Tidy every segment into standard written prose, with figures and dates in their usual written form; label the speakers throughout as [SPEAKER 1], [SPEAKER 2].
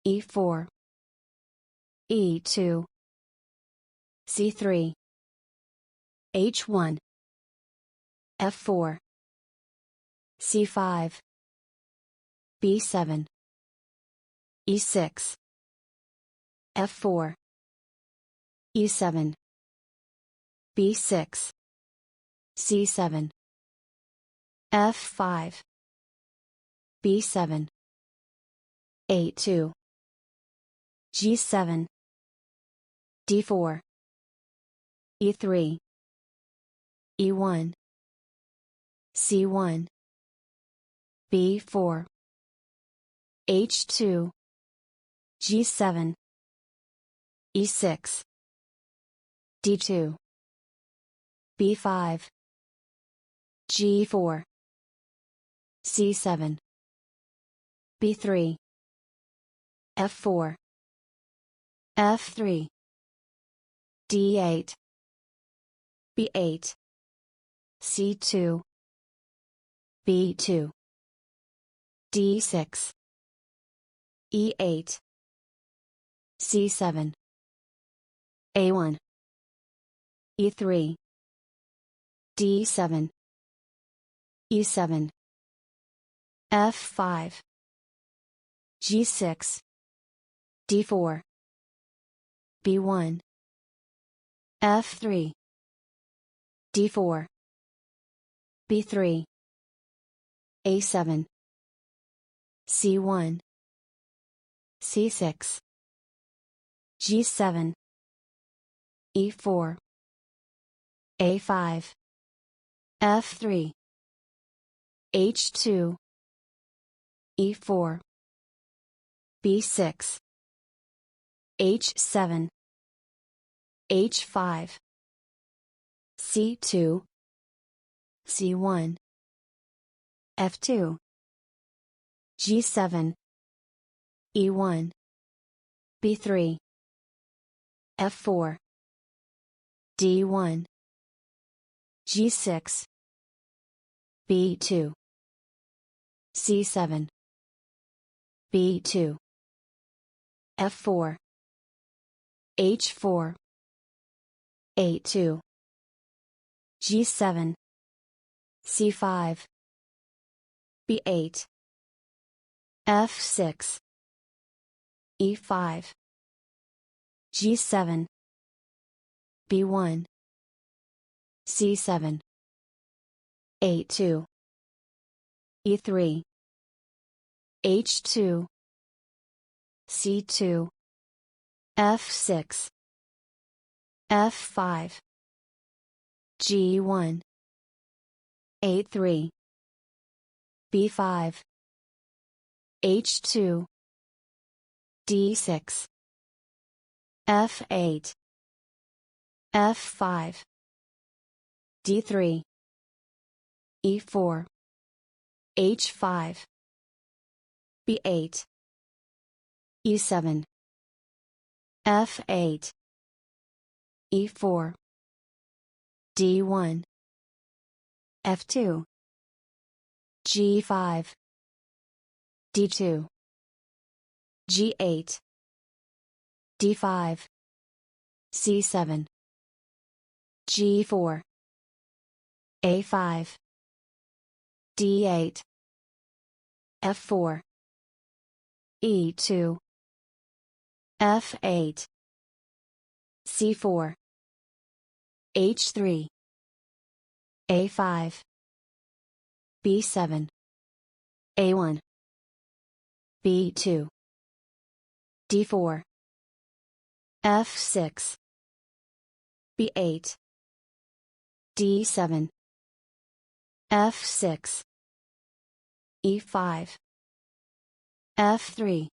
[SPEAKER 1] E4, E2, C3, H1, F4, C5, B7, E6, F4, E7, B6, C7, F5, B7, A2, G7, D4, E3, E1, C1, B4, H2, G7, E6, D2, B5, G4, C7, B3, F4, F3, D8, B8, C2, B2, D6, E8, C7, A1, E3, D7, E7, F5, G6, D4, B1, F3, D4, B3, A7, C1, C6, G7, E4, A5, F3, H2, E4, B6, H7, H5, C2, C1, F2, G7, E1, B3, F4, D1, G6, B2, C7, B2, F4, H4, A2, G7, C5, B8, F6, E5, G7, B1, C7, A2, E3, H2, C2, F6, F5, G1, A3, B5, H2, D6, F8, F5, D3, E4, H5, B8, E7, F8, E4, D1, F2, G5, D2, G8, D5, C7, G4, A5, D8, F4, E2, F8, C4, H3, A5, B7, A1, B2, D4, F6, B8, D7, F6, E5, F3,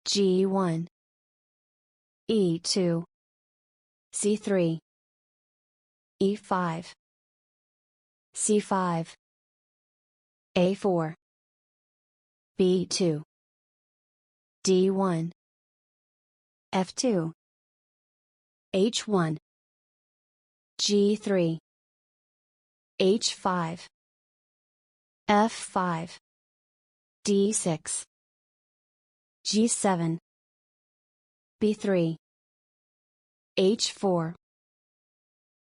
[SPEAKER 1] G1, E2, C3, E5, C5, A4, B2, D1, F2, H1, G3, H5, F5, D6, G7, B3, H4,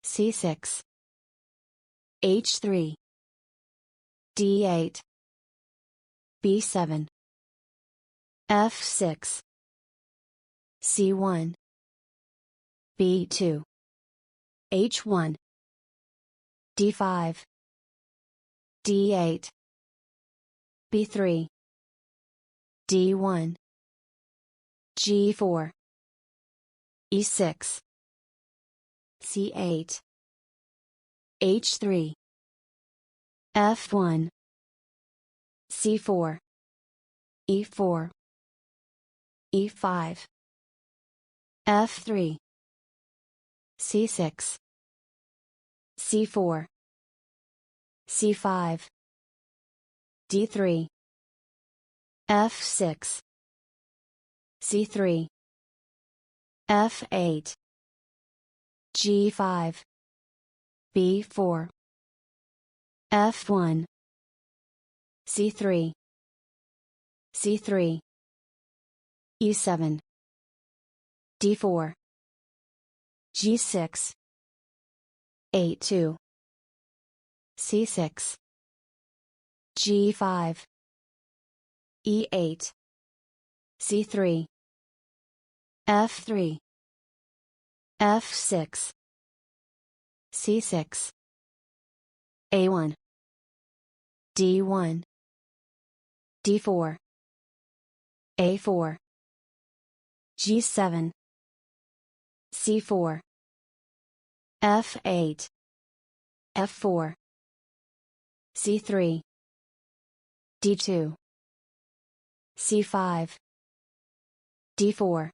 [SPEAKER 1] C6, H3, D8, B7, F6, C1, B2, H1, D5, D8, B3, D1, G4, E6, C8, H3, F1, C4, E4, E5, F3, C6, C4, C5, D3, F6, C3, F8, G5, B4, F1, C3, C3, E7, D4, G6, A2, C6, G5, E8, C3, F3, F6, C6, A1, D1, D4, A4, G7, C4, F8, F4, C3, D2, C5, D4,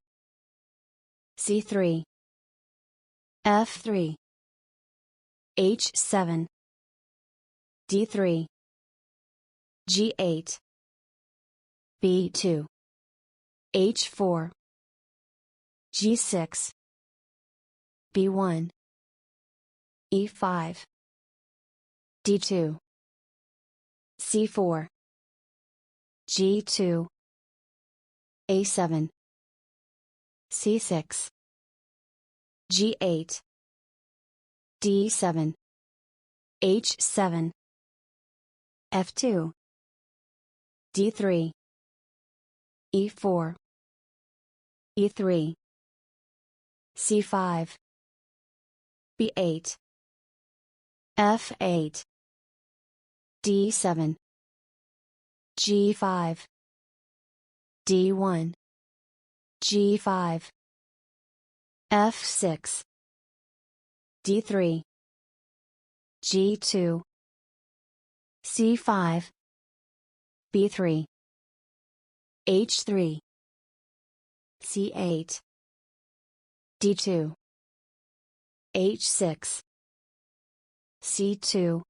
[SPEAKER 1] C3, F3, H7, D3, G8, B2, H4, G6, B1, E5, D2, C4, G2, A7, C6, G8, D7, H7, F2, D3, E4, E3, C5, B8, F8, D7, G5, D1, G5, F6, D3, G2, C5, B3, H3, C8, D2, H6, C2,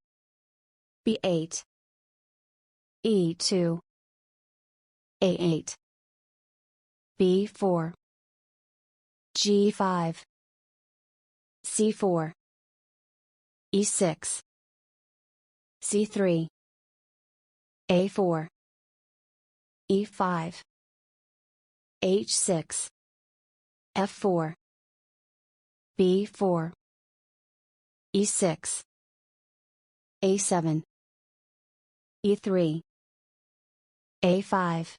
[SPEAKER 1] B8, E2, A8, B4, G5, C4, E6, C3, A4, E5, H6, F4, B4, E6, A7, E3, A5,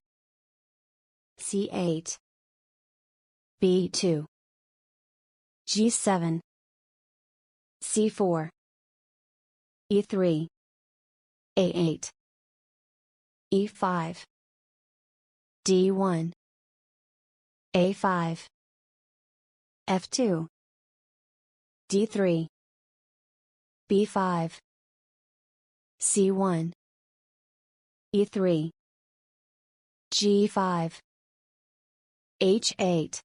[SPEAKER 1] C8, B2, G7, C4, E3, A8, E5, D1, A5, F2, D3, B5, C1, E3, G5, H8,